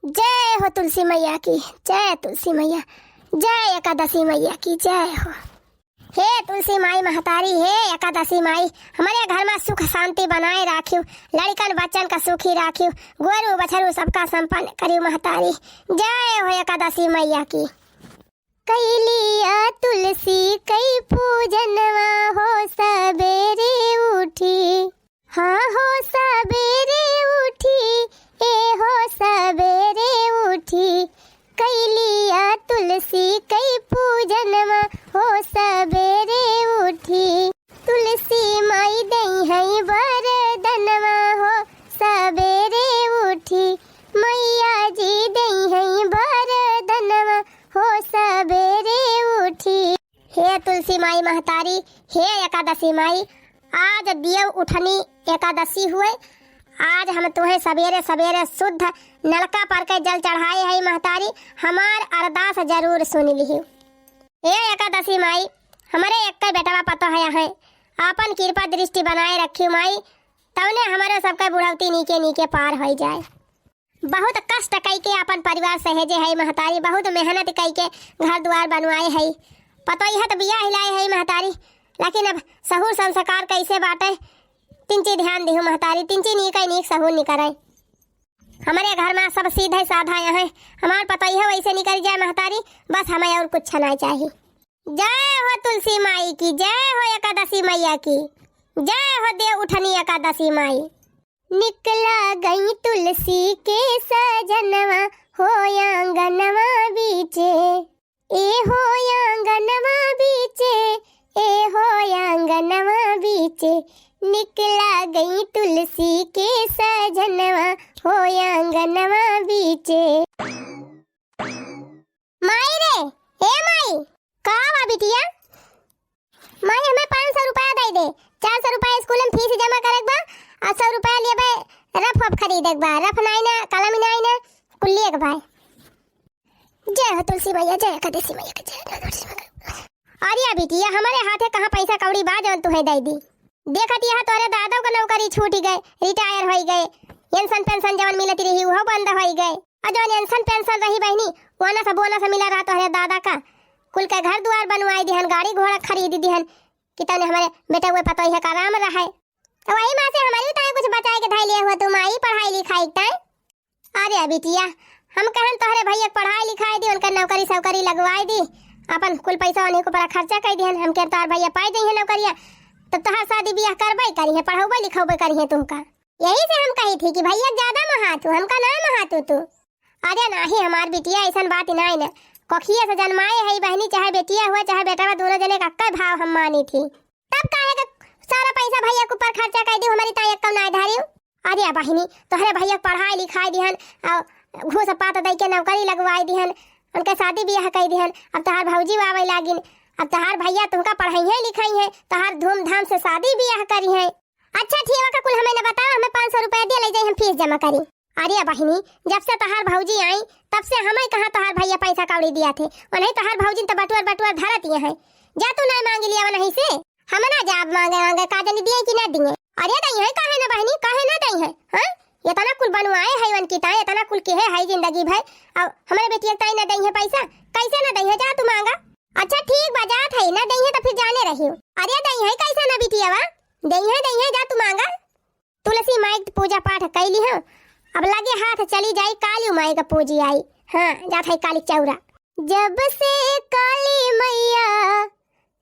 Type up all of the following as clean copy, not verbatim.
जय हो तुलसी मैया की, जय तुलसी मैया, जय एकादशी मैया की जय हो। हे तुलसी माई महतारी, हे एकादशी माई, हमारे घर में सुख शांति बनाए राखियो, लड़कन बच्चन का सुखी राखियो, गोरु बछरू सबका संपन्न करियो महतारी। जय हो एकादशी मैया की। कैलिया तुलसी कई पूजनवा हो सबेरे उठी, हाँ हो सबेरे उठी, ए हो सबेरे उठी, कैलिया तुलसी कई पूजनवा हो सबेरे उठी, तुलसी माई दई है वरदनवा हो सबेरे उठी, मैया जी दई है वरदनवा हो सबेरे उठी। हे तुलसी माई महतारी, हे एकादशी माई, आज देव उठनी एकादशी हुए, आज हम तुम्हें सवेरे सवेरे शुद्ध नलका पर के जल चढ़ाए है महतारी, हमार अरदास जरूर सुन ली। हे एकादशी माई, हमारे एक बेटा पता है आपन कृपा दृष्टि बनाए रखी माई, तवने हमारे सबका बुढ़ौती नीके नीके पार हो जाए। बहुत कष्ट कई के अपन परिवार सहेजे है महतारी, बहुत मेहनत कई के घर द्वार बनवाए है, पता ही है तो बिया हिलाए है महतारी, लेकिन अब सहूर संस्कार कैसे बाटे तिंची ध्यान दिहु महतारी, तिंची नीक नीक सहूर निकरे। हमारे घर में सब सीधे साधा है, हमार पता ही है वैसे निकल जाए महतारी, बस हमें और कुछ नहीं चाहिए। जय हो तुलसी माई की, जय हो एकादशी मैया की, जय हो देव उठनी एकादशी माई। निकला गई तुलसी के सजनवा हो आंगनवा बीचे, ए हो आंगनवा बीचे, ए हो आंगनवा बीचे, निकला गई तुलसी के सजनवा हो आंगनवा बीचे। माई रे, ए माई, कहाँ बा बिटिया? माई हमें 500 रुपया दे दे, 400 रुपया स्कूल में फीस जमा करे बा, 100 रुपया लिए बे रफ अब खरीदे बा, रफ नहीं ना कलम नहीं ना कुल्ली एक भाई। जय हो तुलसी मैया, जय एकादशी मैया की जय। अरे बिटिया, हमारे हाथे कहाँ पैसा कौड़ी बा जौन तुहे दे दी? देखत यह तोरे दादा को नौकरी छूट गए, रिटायर हो गए, पेंशन पेंशन जवन मिलती रही वो बंद हो गए, और जवन पेंशन पेंशन रही बहनी वो से बोनस मिला रहा तोरे दादा का, कुल के घर द्वार बनवाई दिहन, गाड़ी घोड़ा खरीद दिहन, कितने हमारे बेटा हुए पता है का राम रहा है। तो वही माँ से हमारी ताई कुछ बचाए के धाई लिए हुआ तुम आई पढ़ाई लिखाई ताई। अरे बिटिया, हम कहन तोहरे भैया पढ़ाई लिखाई दी, उनका नौकरी सौकरी लगवाई दी, अपन कुल पैसा उन्हीं को बड़ा खर्चा कर दिहन, हम के तोहर भैया पाई दी है नौकरिया, तो तोहर शादी ब्याह करबे करी है, पढ़ाऊबे लिखाऊबे करी है तुमका। यही से हम कही थी कि भैया ज्यादा महातू, हमका ना महातू तू। अरे नहीं हमार बिटिया ऐसा बात नहीं ना, कोखिया से जन्माए है बहनी, चाहे बेटिया हुआ चाहे बेटा हुआ, दोनों जने का कई भाव हम मानी थी, तब काहे का सारा पैसा भैया के ऊपर खर्चा कर दी, हमारी ताई कम ना धारी। अरे बहनी, तोहरे भैया पढ़ाई लिखाई दिहन और घूस पात दई के नौकरी लगवाई दिहन, उनके शादी ब्याह कर दिहन, अब तोहार भौजी आवे लागिन, अब तोहार भैया तुमका पढ़ाई है लिखाई है, तोहार धूमधाम से शादी ब्याह करी है। अच्छा ठीक है, कुल हमें न बताओ, हमें 500 रुपया दे ले जाए, हम फीस जमा करी। अरे बहनी, जब से तोहार भौजी आई तब से हमें कहाँ तोहार भैया पैसा कौड़ी दिया थे, और नहीं तोहार भौजी तो बटुआर बटुआर धरत है, जा तू नहीं मांग लिया नहीं से, हम ना जाब मांगे का जनी दिए कि ना दिए। अरे दई है काहे ना बहनी, काहे ना दई है, हां ये तना कुल बनवाए है वन की ताई, ये तना कुल के है जिंदगी भर, अब हमारे बेटी ताई ना दई है पैसा, कैसे ना दई है, जा तू मांगा। अच्छा ठीक बाजात है ना दई है तो फिर जाने रही हूं। अरे दई है कैसा ना बिटिया वा, दई है जा तू मांगा। तुलसी माई पूजा पाठ कैली है, अब लगे हाथ चली जाई काली माई का पूजी आई, हां जात है काली चौरा। जब से काली मैया,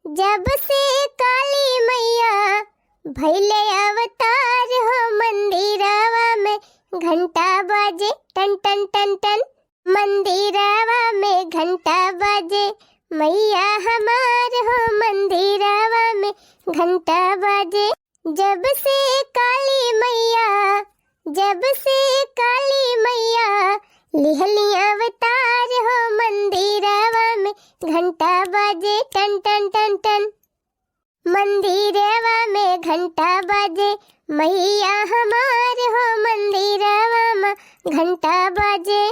जब से काली मैया भैले अवतार हो, मंदिरवा में घंटा बाजे टन टन टन टन, मंदिरवा में घंटा बाजे, मैया हमार हो मंदिरवा में घंटा बाजे। जब से काली मैया, जब से काली मैया लिहली अवतार हो, मंदिरवा में घंटा बाजे टन टन टन टन, मंदिरवा में घंटा बाजे, मैया हमार हो मंदिरवा में घंटा बाजे।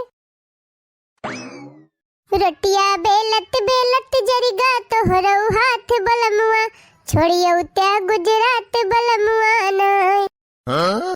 रोटिया बेलत बेलत जरिगा तोहरो हाथ बलमुआ, छोड़ियो त्या गुजरात बलमुआ न।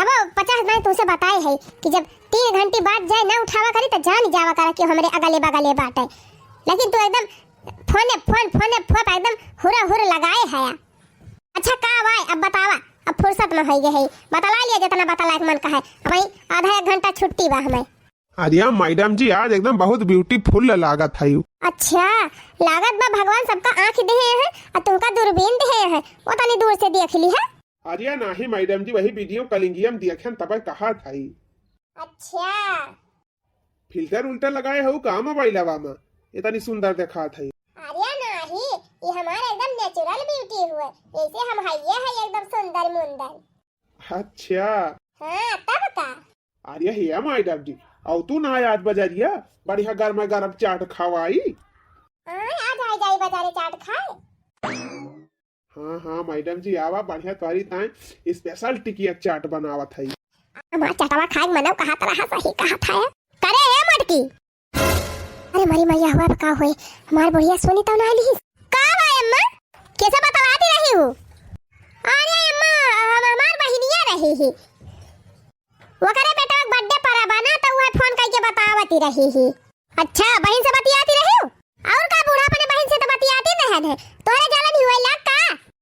तब 50 बार तुमसे बताए है कि जब 3 घंटे बाद जाए ना उठावा करी तो जान जावा करा कि हमरे अगले बगले बाटे, लेकिन तू एकदम फोन एकदम हुर लगाए है। अच्छा का भाई अब बतावा, अब फुर्सत में होई है, बतला लिया जितना बतला के मन का है। वही आधा 1 घंटा छुट्टी बा हमें। अरे मैडम जी आज एकदम बहुत ब्यूटीफुल लागत है। अच्छा लागत बा, भगवान सबका आँख दे है और तुमका दूरबीन दे है, वो तनी दूर से देख ली है। अरे नहीं मैडम जी वही वीडियो कॉलिंगियम देखन तब कहा था। अच्छा फिल्टर उल्टर लगाए हो का मोबाइलवा में, इतनी सुंदर देखा था। अरे नहीं ये हमारा एकदम नेचुरल ब्यूटी हुए, ऐसे हम है ये है एकदम सुंदर मुंदर। अच्छा हाँ तब का। अरे हे मैडम जी और तू ना आज बजारिया बढ़िया गरम चाट खवाई। आज आ जाई बाजारे चाट खाए। हाँ मैडम जी आवा बढ़िया तोरी ताए स्पेशल टिकिया चाट बनावत है। हमार चटवा खाए मनव कहा तरह सही कहा था करे है मटकी। अरे मारी मैया हुआ का होए, हमार बढ़िया सुनी तो ना ली का भाई अम्मा कैसे बतलाती रही हूँ। अरे अम्मा हमार बहिनिया रही ही, वो करे बेटा बर्थडे पर बना तो वो फोन करके बतावती रही ही। अच्छा बहन से बतियाती रही हूँ और का बूढ़ा अपने बहन से तो बतियाती नहीं है, तोरे जलन हुआ लाग का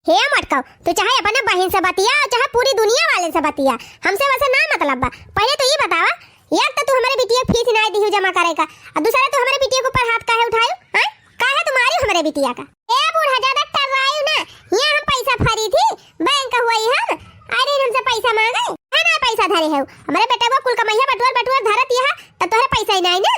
हे मटकाओ। तू चाहे अपने बहन से बतिया चाहे पूरी दुनिया वाले से बतिया, हमसे वैसे ना मतलब बा। पहले तो ये बतावा एक तो तू हमारे बिटिया फीस नहीं दी जमा करे का, और दूसरा तो हमारे बिटिया के ऊपर हाथ काहे उठायो हैं, काहे तुम्हारी हमारे बिटिया का। ए बूढ़ा ज्यादा टर्रायो ना, यहाँ हम पैसा भरी थी बैंक का हुई है, अरे हमसे पैसा मांगे है ना, पैसा धरे है हमारे बेटा को कुल कमाइया बटुआ धरत यह तब तोहरे पैसा ही नहीं ना।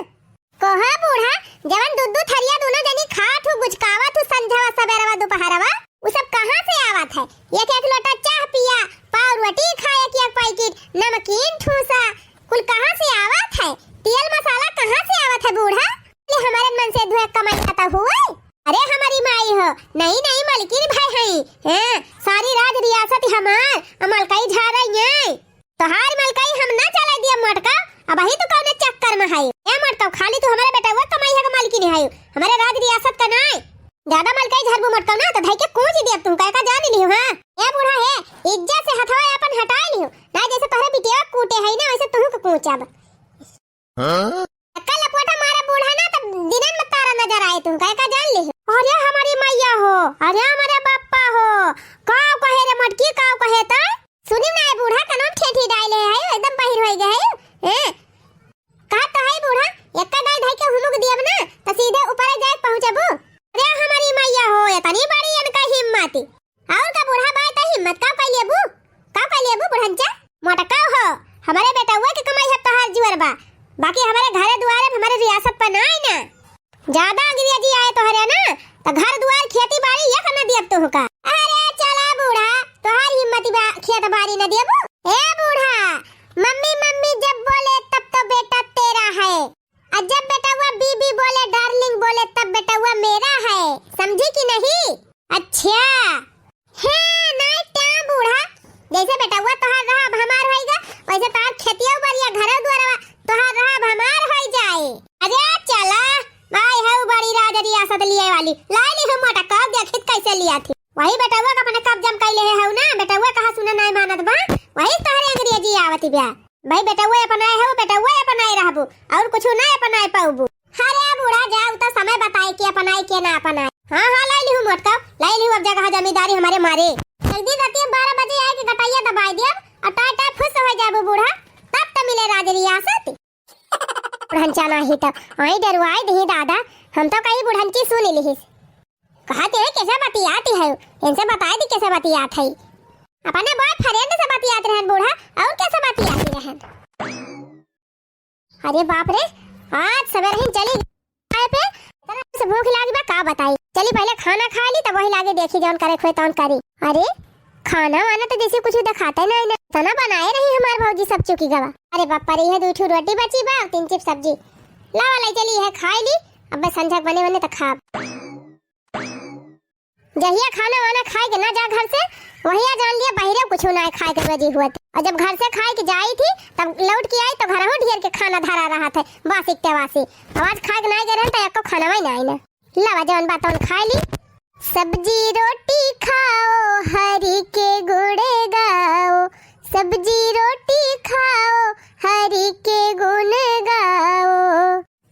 कहा बूढ़ा जवन दूध थरिया दोनों जनी खात हूँ गुजकावत हूँ संझावा सवेरवा दोपहरवा, वो सब कहाँ से आवत है। एक लोटा चाह पिया, पाव रोटी खाए, एक पैकेट नमकीन ठूसा, कुल कहाँ से आवत है। तेल मसाला कहाँ से आवत है बूढ़ा, ये हमारे मन से धुए कमाई खाता हुआ। अरे हमारी माई हो नहीं मलकिन भाई है, सारी राज रियासत हमार मलकाई झा रही है, तोहार मलकाई हम ना चला दिया मटका। अब ही तो कौन चक्कर में है ए मटका, खाली तू हमारे बेटा वो कमाई है मालकिन है, हमारे राज रियासत का नहीं। ज्यादा मलकाई झरबू मटका ना तो धई के कूच दिया तुम का जान लियो। हां ए बूढ़ा है इज्जत से हथवा अपन हटा लियो ना, जैसे तोहरे बिटिया कूटे है ना वैसे तू को कूचब। हां कल लपटा मारा बूढ़ा ना तब दिनन में तारा नजर आए तुम का जान लियो। अरे हमारी मैया हो, अरे हमारे बापा हो, काव कहे रे मटकी काव कहे त सुनी ना बूढ़ा कनम ठेठी डाले है एकदम बाहर होई गए हैं का तो है बूढ़ा एक का डाल धई के हुमुक दियब ना तो सीधे ऊपर जाए पहुंचबू। अरे हमारी मैया हो इतनी बड़ी इनका हिम्मत और का बूढ़ा बात है हिम्मत का लेबू बुढ़ंचा मोटका हो, हमारे बेटा हुआ के कमाई है तोहार जुअर बा, बाकी हमारे घरे दुआरे हमारे रियासत पर ना है ना। ज्यादा अंग्रेजी आए तोहरे ना तो घर दुआर खेती बाड़ी ये करना दियब तो का। अरे चला बूढ़ा तोहार हिम्मत बा खेत बाड़ी न देबू। ए बूढ़ा मम्मी जब बोले तब तो बेटा तेरा है, और जब बेटा हुआ बीबी बोले डार्लिंग बोले तब बेटा हुआ मेरा है, समझी कि नहीं। अच्छा है ना क्या बूढ़ा, जैसे बेटा हुआ तोहार रहा अब हमार होएगा वैसे तार खेतिया बढ़िया घर द्वारा तोहार रहा अब हमार हो जाए। अरे चला भाई है बड़ी राज रियासत लिए वाली लाई ली हम मटका देखित कैसे लिया थी, वही बेटा हुआ का अपने कब्जा में कैले है ना, बेटा हुआ कहां सुना नहीं मानत बा, वही तोहरे अंग्रेजी आवती बा। भाई बेटा हुआ अपनाए है बेटा हुआ अपनाए रहबू और कुछ ना अपनाए पाऊबू। अरे बूढ़ा जाओ तो समय बताए कि अपनाए के ना अपनाए। हां लाई ली हूं मटका लाई ली हूं, अब जगह जमींदारी हमारे मारे जल्दी रात 12 बजे आए कि गटाइया दबाई दियो और टाइ टाइ खुश हो जाबू बूढ़ा, तब तो मिले राज रियासत। बुढ़ंचा नहीं तो आई डरवाई दही दादा, हम तो कहीं बुढ़ंची सुन ली कहते हैं कैसे बतियाती है, इनसे बताए दी कैसे बतियात है, अपने बॉयफ्रेंड से बतियात रहन बूढ़ा और कैसे बतियाती रहन। अरे बाप रे आज सवेरे ही चली आए पे तरह से भूख लागी बा का बताई, चली पहले खाना खा ली तब वही लागे देखी जौन करे खोए तौन करी। अरे खाना वाना तो जैसे कुछ दिखाते नहीं ना, तना बनाए नहीं हमार भौजी सब चुकी गवा। अरे बाप रे है 2 रोटी बची बा 3 चिप सब्जी लावा लाई चली है खाई ली, अब बस संझा बने तो खा जहिया खाना वाना खाए के ना जा घर से वहिया जान लिया बहिरे कुछ ना खाए के बजी हुआ, और जब घर से खाए के जाई थी तब लौट के आई तो घर में ढेर के खाना धरा रहा था बासी वासी, आवाज खाए के नहीं गए तो एको खाना ही नहीं ना लावा जौन बात खा ली। सब्जी रोटी खाओ हरी के गुड़े गाओ, सब्जी रोटी खाओ, हरि के गुण गाओ।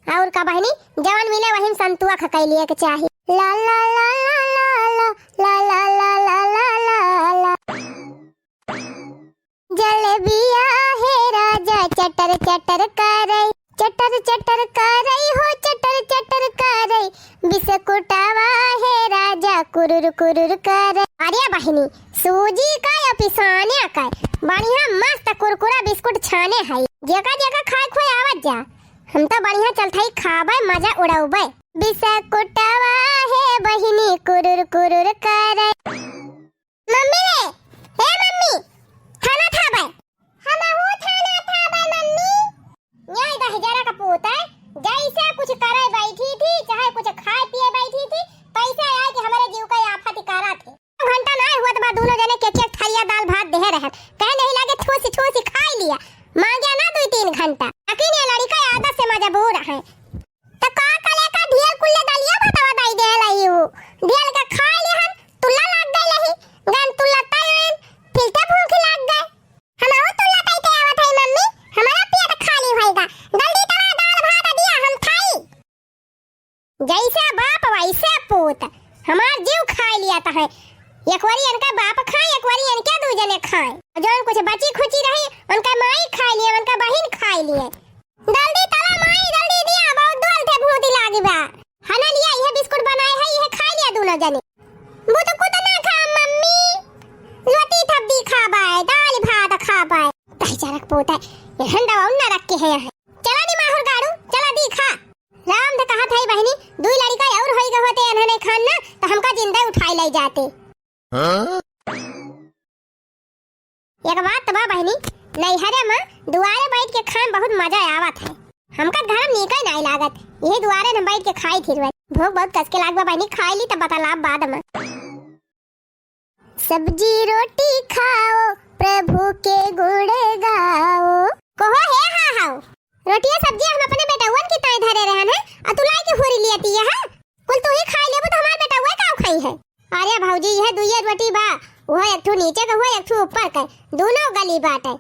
और का बहनी जवन मिले वही संतुआ खकाई लिए के चाहिए। ला ला ला ला ला ला ला ला ला ला ला। जलेबिया है राजा चटर चटर करई, चटर चटर करई हो चटर चटर करई। बिस्कुटवा है राजा कुरुर कुरुर करई। अरे बहनी सूजी का या पिसाने का बढ़िया मस्त कुरकुरा बिस्कुट छाने है। जगह जगह खाए खोए आवत जा, हम तो बढ़िया चलथई खाबे मजा उड़ाउबे। बिस्कुटवा है बहिनी कुरुर कुरुर करई। मम्मी रे, हे मम्मी खाना खाबे। हमहू खाना खाबे मम्मी। यही तो हजारा का पूत है, जैसे कुछ करे बैठी थी चाहे कुछ खाए पिए बैठी थी, पैसा आए कि हमारे जीव का आफत कारा थे। घंटा ना हुआ तो दोनों जने के थालिया दाल भात दे रहे, कहे नहीं लागे ठोसी ठोसी खा लिया, मांगे ना 2-3 घंटा। अकिन ये लड़का आदत से मजबूर है। तो का कले का ढेल कुल्ले दलिया बतावा दाई दे लही वो ढेल का खा ले हम तुल्ला लाग गई लही गन तुल्ला तयन फिलते भूख लाग गए। हमहू तुल्ला कहते आवत है मम्मी, हमारा पेट खाली होएगा, जल्दी तवा दाल भात दिया हम खाई। जैसे बाप वैसे पूत, हमार जीव खा लिया था है। एक बारी इनका बाप खाए, एक बारी इनके दो जने खाए। जो कुछ बची खुची रही उनका माई खा लिए, उनका बहन खा लिए। जल्दी तवा माई जल्दी दिया, बहुत दोल थे भूख लागी बा। हना लिया यह बिस्कुट बनाए है, यह खा लिया दोनों जने। वो तो कुछ ना खा मम्मी, रोटी थब्बी खा बाय, दाल भात खा बाय। बेचारा पोता ये हंडा उन्ना रख के है। चला दी माहुर गाड़ू, चला दी खा। राम तो कहा था बहनी दो लड़का और होई गए होते इन्होंने खाना तो हमका जिंदा उठाई ले जाते। एक बात तो बा बहनी, नैहरे में दुआरे बैठ के खाए बहुत मजा आवत है। हमका घर में निकल नहीं लागत, यही दुआरे में बैठ के खाई थी। भूख बहुत कस के लागबा बहनी, खाई ली तब बता लाभ बाद में। सब्जी रोटी खाओ, प्रभु के गुण गाओ। कहो हे हा हाओ रोटी सब्जी हम अपने बेटवन की ताई धरे रहन है, आ तू लाई के होरी लियती है। कुल तू ही खाई लेबो तो हमार बेटवा का खाई है। अरे भौजी यह दुइये रोटी बा, वो एक ठो नीचे का वो एक ठो ऊपर का, दोनों गली बाट है।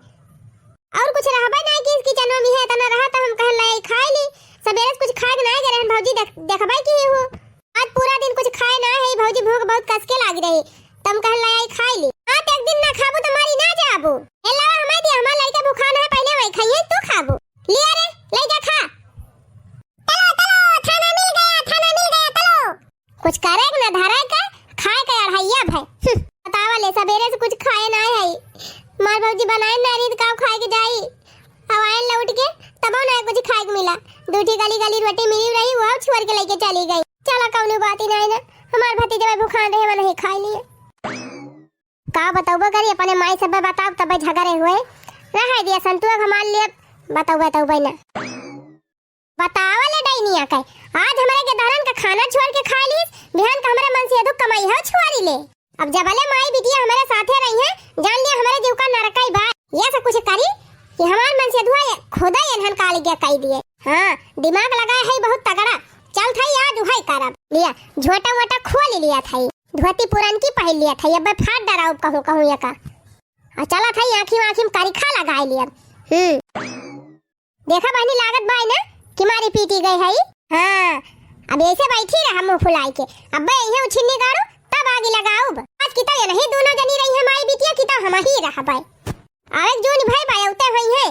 और कुछ रहबे नहीं कि इसकी चनो में है तना रहा तो हम कह लाई खाई ली। सवेरे कुछ खाए के नहीं गए भौजी, देखबे की हो आज पूरा दिन कुछ खाए ना है भौजी, भूख बहुत कस के लाग रही, तुम कह लाई खाई ली। आज एक दिन ना खाबो तो मारी ना जाबो। एला हमें दी हमार लइका भूखा ना है, पहले वही खाइए तू खाबो। ले रे ले जा खा। चलो चलो खाना मिल गया, खाना मिल गया, चलो। कुछ करे ना धरे का खाए का अढ़ैया भाई बतावा ले सवेरे से कुछ खाए ना है। मार भौजी बनाए ना रीत का खाए के जाई, हवाएं लौट के तब ना कुछ खाए के मिला। दूठी गली गली रोटी मिली रही, वो छोड़ के लेके चली गई। चला कौनो बात ही नहीं ना, हमार भतीजा भूखा रहे मैं नहीं खाई लिए। का बताऊबा करी अपने माई सब बताओ तब झगड़े हुए रह दिया संतुआ हमार लिए बताऊ ना बतावा ले डाइनिया का। आज हमारे के दरन का खाना छोड़ के खा ली, बिहान का हमारे मन से दुख कमाई है छोड़ी ले। अब जबले माई बिटिया हमारे साथे रही है, जान लिया हमारे जीव का नरकाई बा। ये सब कुछ करी कि हमार मन से धुआ खुदा इन्हन काली गया कह दिए। हां दिमाग लगाया है बहुत तगड़ा, चल था आज उहाई करब लिया। झोटा मोटा खोल लिया था, धोती पुरान की पहन लिया था, अब फाट डराऊ कहूं ये का। आ चला था आंखी आंखी में करीखा लगा लिया। देखा बहनी लागत भाई ना कि मारी पीटी गई है। हाँ अब ऐसे बैठी रहा मुंह फुलाई के, अब यही उछिन्नी गाड़ू तब आगे लगाऊ। आज की तो ये नहीं दोनों जनी रही है माई बिटिया की, तो हम ही रहा भाई। और जोन भाई भाई उते हुई है।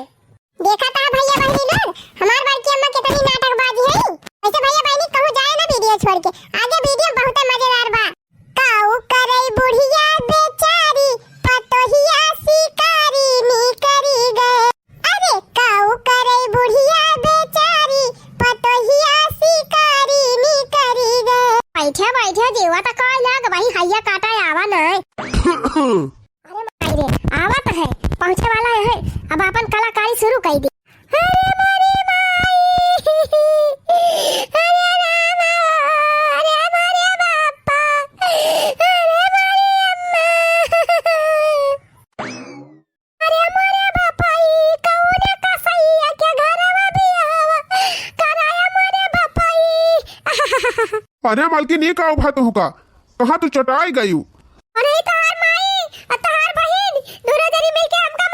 देखा था भैया बहनी लोग हमार बार की अम्मा कितनी नाटकबाजी है। ऐसे भैया बहनी कहूं जाए ना वीडियो छोड़ के, आगे वीडियो बहुत मजेदार बा। काऊ करई बुढ़िया बेचारी, पतोहिया शिकारी नी करी गए। अरे काऊ करई बुढ़िया बेचारी, पतोहिया शिकारी नी करी गए। बैठे बैठे जीवा तक लग वही हैया काटा आवा ना। अरे माई रे आवत है, पहुंचे वाला है, अब अपन कलाकारी शुरू कर दी। अरे मारी माई, अरे रामा, अरे मारे बापा, अरे मारी अम्मा, अरे मारे बापा कौन का सैया के घर में भी आवा कराया मारे बापा। अरे मालकिन ये का उभा तो का कहां तू चटाई गई? अरे तार माई तार बहन दोनों जनी मिलके हमका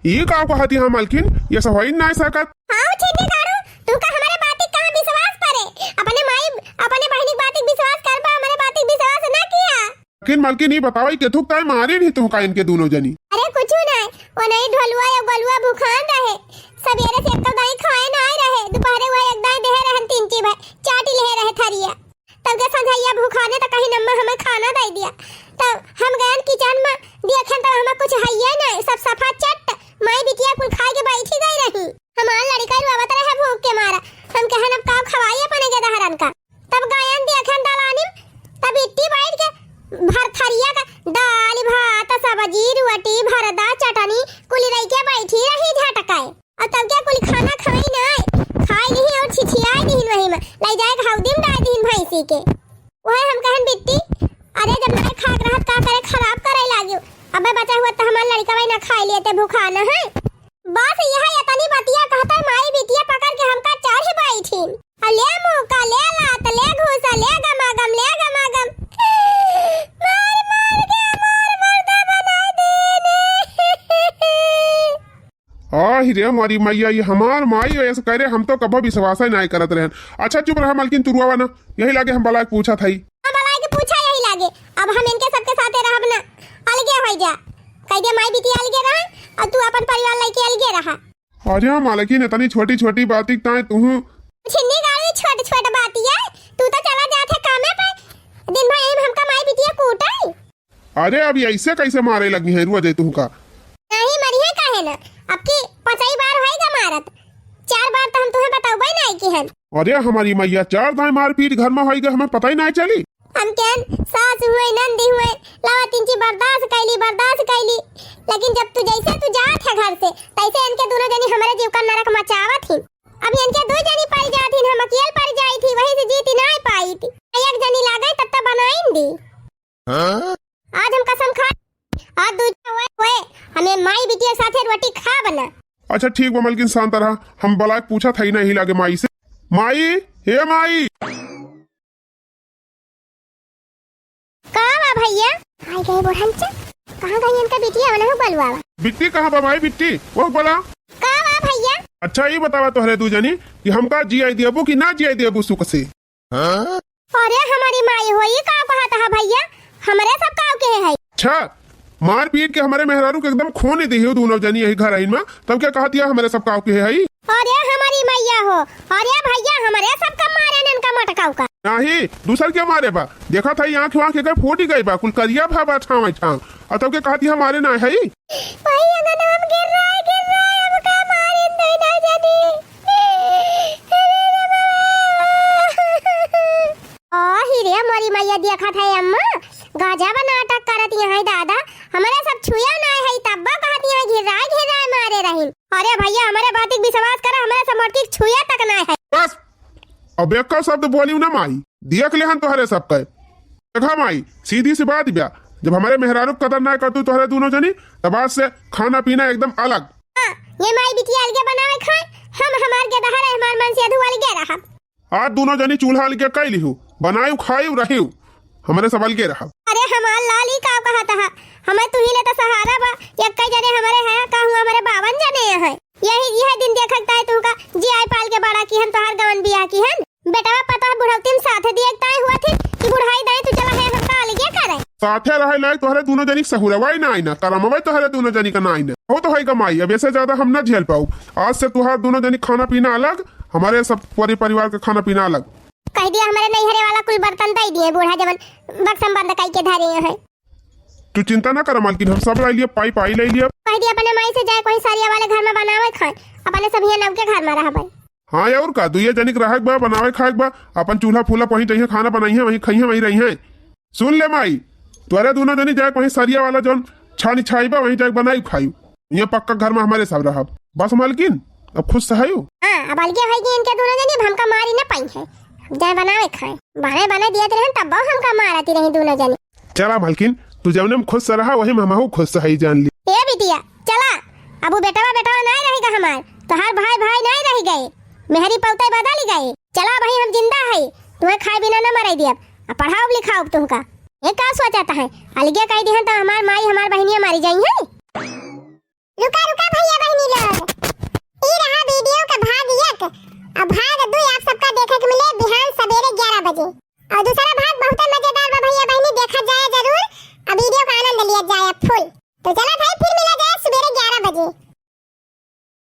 ये का कहती है मालकिन, ये सब हो ही नहीं सकत। हां ठीक काड़ू, तू का हमारे बात कहां विश्वास करे? अपने माई अपने बहनी बात विश्वास करबा, हमारे बात विश्वास ना किया। लेकिन मालकिन ये बतावा के थुक ताई मारे नहीं तुम का इनके दोनों जनी। अरे कुछ नहीं, वो नहीं ढोलुआ या गलुआ भूखान रहे, सवेरे से एक तो दाई खाए ना आए रहे, दोपहरे वो एक दाई दे रहन तीन ची भाई चाटी ले रहे थरिया, तब के संझैया भूखाने तो कहीं नम्मा हमें खाना दे दिया, तब हम गए किचन में देखन तो हमें कुछ हइया नहीं, सब सफा चट माई बिटिया कुल खा के बैठी गई रही। हमार लड़का रुआवत रहे भूख के मारा, हम कहन अब काव खवाई अपने के दहरन का, तब गायन देखन दलानी तब इट्टी बैठ के भर थरिया का दाल भात सब्जी रोटी भरदा चटनी कुली रही के बैठी रही झटकाए, और तब क्या कुली खाना खाई नहीं, खाई नहीं और छिछियाई नहीं वही में ले जाए हौदी में डाल दीन भैंसी के। वही हम कहन बिट्टी अरे जब नहीं खाक रहत का करे खराब करे लागियो, अबे बचा हुआ तो हमार लड़का वही ना खाई लिए ते भूखा न है। बस यह यतनी बतिया कहता है माई बिटिया पकड़ के हमका चढ़ बैठी, ले मुका ले लात ले घूसा ले गमागम ले गमागम मार मार के मार मर्दा बना देने। आहि रे हमारी मैया, ये हमार माई ऐसे करे हम तो कभी विश्वास ही नहीं करत रहन। अच्छा चुप रहा मालकिन, तू रुआवा ना, यही लागे हम बला पूछा था ही। हम बला के पूछा यही लागे, अब हम इनके सबके साथे रहब ना, अलगे हो जा, कह दे माई बिटिया अलगे रहा और तू अपन परिवार लेके अलगे रहा। अरे मालकिन इतनी छोटी छोटी बात ताए तू छिन्नी गाड़ी छोट छोट बातिया, तू तो चला जाथे कामे पे, दिन भर एम हमका माई बिटिया कूटाई। अरे अभी ऐसे कैसे मारे लगी है रुआ जे तू का? नहीं मरिए काहे ना, अब की 5 बार होएगा मारत, 4 बार तो हम तुम्हें बताऊबे नहीं कि हन। अरे हमारी मैया 4 दाई मारपीट घर में होएगा हमें पता ही नहीं चली। हम केन सास हुए नंदी हुए लावा तीनची बर्दाश्त कैली, लेकिन जब तू जैसे तू जात है घर से तैसे इनके दोनों जनी हमारे जीव का नरक मचावत थी। अब इनके 2 जनी पड़ जाती, हम अकेले पड़ जाई थी, वही से जीती नहीं पाई थी, एक जनी लागे तब तक बनाई दी। आज हम कसम खा आज दूजा हुए हमें माई बिटिया साथे रोटी खा बना। अच्छा ठीक बा मालकिन शांत रहा, हम बला पूछा था ही नहीं लागे माई से। माई हे माई कहाँ भैया आई गए बुढ़ांचा, कहाँ गई इनका बिटिया वाला बलवा बिट्टी कहाँ बा भाई बिट्टी वो बोला कहाँ भैया। अच्छा ये बतावा तोहरे तू जनी कि हमका जीआई देबू कि ना जीआई देबू सुख से। अरे हमारी माई होई का कहता है भैया, हमारे सब काव के है। अच्छा मार पीट के हमारे मेहरारू के एकदम खोने दी हो दोनों जनी यही घर आई में, तब क्या कहती है हमारे सब काव के है। अरे हमारी मैया हो, अरे भैया हमारे सब का मारे नन का मटकाव का नहीं दूसर क्या मारे बा, देखा था आँख वाँख के फूटी गई बा, कुल करिया भाबा छाव छाव, और तब क्या कहती है हमारे ना है। भाई अगर हम गिर रहा है हम का मारे दे ना जानी। ही रे हमारी मैया देखा था अम्मा गाजा बना नाटक करत है दादा, हमारे सब छुया ना है तब्बा कहती है घिर रहा है मारे रहीन। अरे भैया हमारे बात विश्वास करा, हमारे समर्थी छुया तक ना है। बस अब एक का शब्द बोली ना माई, देख ले हम तोहरे सब कहे देखा माई, सीधी सी बात ब्या, जब हमारे मेहरारू कदर ना कर तू तोहरे दोनों जनी तब आज से खाना पीना एकदम अलग। ये माई बिटिया अलगे बनावे खाए, हम हमार के दहर हमार मन से अधु अलगे रहा। आज दोनों जनी चूल्हा अलगे कैली हूँ, बनायू खायू रही हमारे सब अलगे रहा। अरे हमार लाली का कहता है, हमें तू ही ले तो सहारा बा, एक कई जने हमारे है का हुआ हमारे 52 जने है। यही दिन देखता है तू का जी आई पाल के बड़ा की हन तोहार गवन बिया की हन, बेटा पता बुढ़ौती में साथे देखता हुआ थी कि बुढ़ाई दे तू चला है हमका अलगे करे साथे रहे लायक तोहरे दोनों जनी सहुरवाई ना आई ना करमवाई तोहरे दोनों जनी का ना आई ना हो तो है कमाई, अब ऐसे ज्यादा हम ना झेल पाऊ। आज से तुहार दोनों जनी खाना पीना अलग, हमारे सब पूरे परिवार का खाना पीना अलग। कह दिया हमारे नैहरे वाला कुल बर्तन दे दिए, बूढ़ा जवन बक्सम बंद कई के धरे है। तू चिंता ना कर मालकिन, हम सब ला लिए पाई पाई ले लिया। कह दिया अपने माई से जाए कोई सारिया वाले घर में बनावे खाए, अपने सब ये नव के घर में रहबे। हाँ और का दुइया जनिक रहक बा बनावे खाएक बा, अपन चूल्हा फूला वहीं जहीं खाना बनाई है वहीं खाई है वहीं रही है। सुन ले माई, तुअरे दोनों जनी जाए वहीं सरिया वाला जौन छानी छाई बा वहीं जाके बनाई खाई, ये पक्का घर में हमारे सब रहा। बस मालकिन अब खुश सहायू। हां अब अलगे है कि इनके दोनों जनी हमका मारी ना पाई है, जाए बनावे खाए बने दिए रहन तब हमका मारती रही दोनों जनी। चला मालकिन तू जवने में खुश रहा वही में हमहू खुश सही जान ली। ए बिटिया चला, अब बेटवा नहीं रहेगा हमार, तोहार भाई नहीं रह गए, मेहरी पौते बदल गए। चला भाई हम जिंदा है, तुम्हें खाए बिना न मराई दिया, अब पढ़ाओ लिखाओ तुमका। ये का सोचता है अलगे कह दी तो हमार माई हमार बहनियां मारी जाई है। रुका रुका भैया बहनी लोग, ई रहा वीडियो का भाग 1 और भाग 2 आप सबका देखे के मिले बिहान सवेरे 11 बजे। और दूसरा भाग बहुत मजेदार बा भैया बहनी, देखा जाए जरूर और वीडियो का आनंद लिया जाए फुल। तो चला भाई फिर